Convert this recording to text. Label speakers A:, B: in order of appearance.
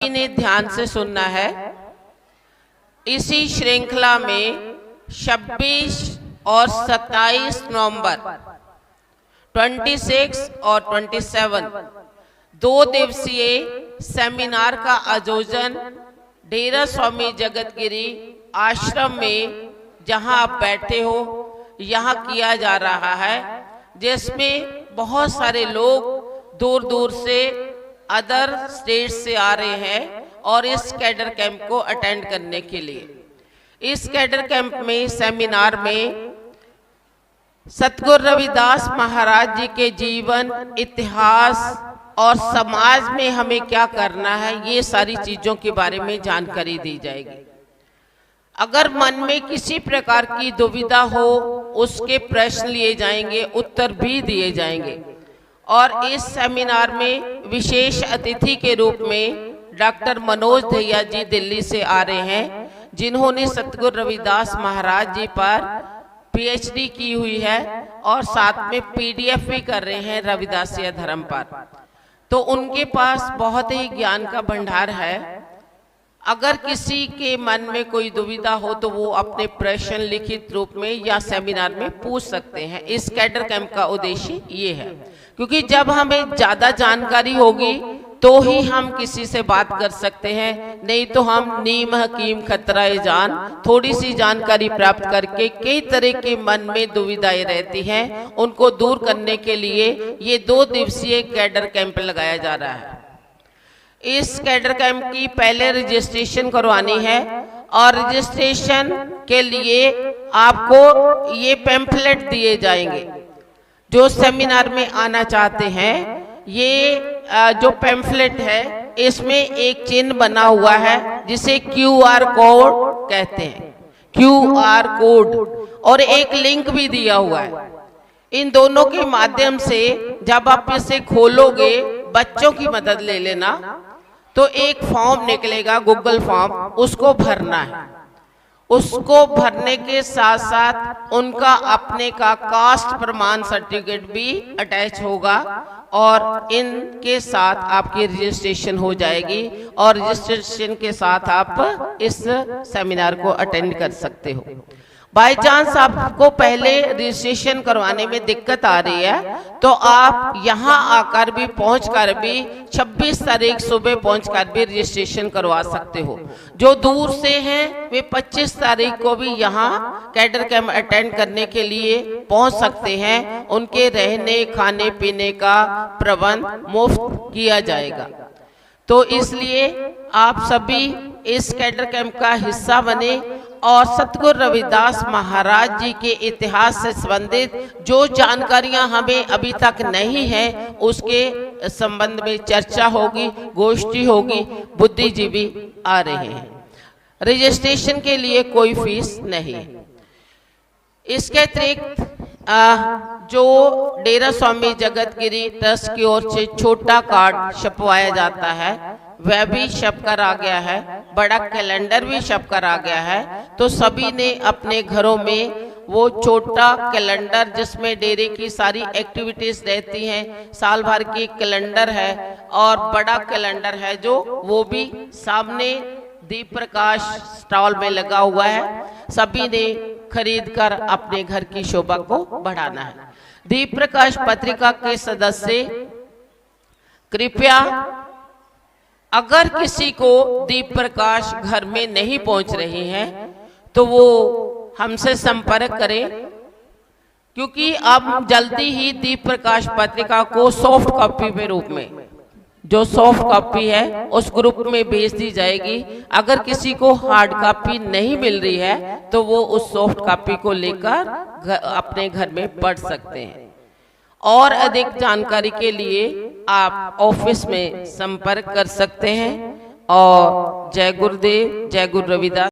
A: ने ध्यान से सुनना है। इसी श्रृंखला में 26 और 27 नवंबर 26 और 27 2 दिवसीय सेमिनार का आयोजन डेरा स्वामी जगतगिरी आश्रम में, जहां आप बैठे हो, यहां किया जा रहा है, जिसमें बहुत सारे लोग दूर दूर से, अदर स्टेट से आ रहे हैं और इस कैडर कैंप को अटेंड करने के लिए। इस कैडर कैंप में, सेमिनार में सतगुरु रविदास महाराज जी के जीवन, इतिहास और समाज में हमें क्या करना है, ये सारी चीजों के बारे में जानकारी दी जाएगी। अगर मन में किसी प्रकार की दुविधा हो, उसके प्रश्न लिए जाएंगे, उत्तर भी दिए जाएंगे। और इस सेमिनार में विशेष अतिथि के रूप में डॉक्टर मनोज दहिया जी दिल्ली से आ रहे हैं, जिन्होंने सतगुरु रविदास महाराज जी पर पीएचडी की हुई है और साथ में पीडीएफ भी कर रहे हैं रविदासिया धर्म पर। तो उनके पास बहुत ही ज्ञान का भंडार है। अगर किसी के मन में कोई दुविधा हो तो वो अपने प्रश्न लिखित रूप में या सेमिनार में पूछ सकते हैं। इस कैडर कैंप का उद्देश्य ये है, क्योंकि जब हमें ज्यादा जानकारी होगी तो ही हम किसी से बात कर सकते हैं, नहीं तो हम नीम हकीम खतराए जान, थोड़ी सी जानकारी प्राप्त करके कई तरह के मन में दुविधाएं रहती हैं, उनको दूर करने के लिए ये 2 दिवसीय कैडर कैंप लगाया जा रहा है। इस कैडर कैंप की पहले रजिस्ट्रेशन करवानी है और रजिस्ट्रेशन के लिए आपको ये पैम्फलेट दिए जाएंगे। जो सेमिनार में आना चाहते हैं, ये जो पैम्फलेट है, इसमें एक चिन्ह बना हुआ है जिसे QR कोड कहते हैं, QR कोड, और एक लिंक भी दिया हुआ है। इन दोनों के माध्यम से जब आप इसे खोलोगे, बच्चों की मदद ले लेना, तो एक फॉर्म निकलेगा, गूगल फॉर्म, उसको भरना है। उसको भरने के साथ साथ उनका अपने का कास्ट प्रमाण सर्टिफिकेट भी अटैच होगा और इनके साथ आपकी रजिस्ट्रेशन हो जाएगी और रजिस्ट्रेशन के साथ आप इस सेमिनार को अटेंड कर सकते हो। बाय चांस आपको पहले रजिस्ट्रेशन करवाने में दिक्कत आ रही है तो आप यहाँ आकर भी, पहुंचकर भी 26 तारीख सुबह पहुंचकर भी रजिस्ट्रेशन करवा सकते हो। जो दूर से हैं वे 25 तारीख को भी यहाँ कैडर कैंप अटेंड करने के लिए पहुंच सकते हैं। उनके रहने खाने पीने का प्रबंध मुफ्त किया जाएगा। तो इसलिए आप सभी इस कैडर कैंप का हिस्सा बने और सतगुरु रविदास महाराज जी के इतिहास से संबंधित जो जानकारियां हमें अभी तक नहीं है, उसके संबंध में चर्चा होगी, गोष्ठी होगी, बुद्धिजीवी आ रहे हैं। रजिस्ट्रेशन के लिए कोई फीस नहीं। इसके अतिरिक्त जो डेरा स्वामी जगतगिरी ट्रस्ट की ओर से छोटा कार्ड छपवाया जाता है, वह भी छपकर आ गया है। बड़ा कैलेंडर भी छपकर आ गया है। तो सभी ने अपने घरों में वो छोटा कैलेंडर, जिसमें डेरे की सारी एक्टिविटीज रहती हैं, साल भर की कैलेंडर है, और बड़ा कैलेंडर है जो वो भी सामने दीप प्रकाश स्टॉल में लगा हुआ है। सभी ने खरीदकर अपने घर की शोभा को बढ़ाना है। दीप प्रकाश पत्रिका के सदस्य कृपया, अगर किसी को दीप प्रकाश घर में नहीं पहुंच रही हैं तो वो हमसे संपर्क करें, क्योंकि अब जल्दी ही दीप प्रकाश पत्रिका को सॉफ्ट कॉपी के रूप में, जो सॉफ्ट कॉपी है, उस ग्रुप में भेज दी जाएगी। अगर किसी को हार्ड कॉपी नहीं मिल रही है तो वो उस सॉफ्ट कॉपी को लेकर अपने घर में पढ़ सकते हैं। और अधिक जानकारी के लिए आप ऑफिस में संपर्क कर सकते हैं। और जय गुरुदेव, जय गुरु रविदास।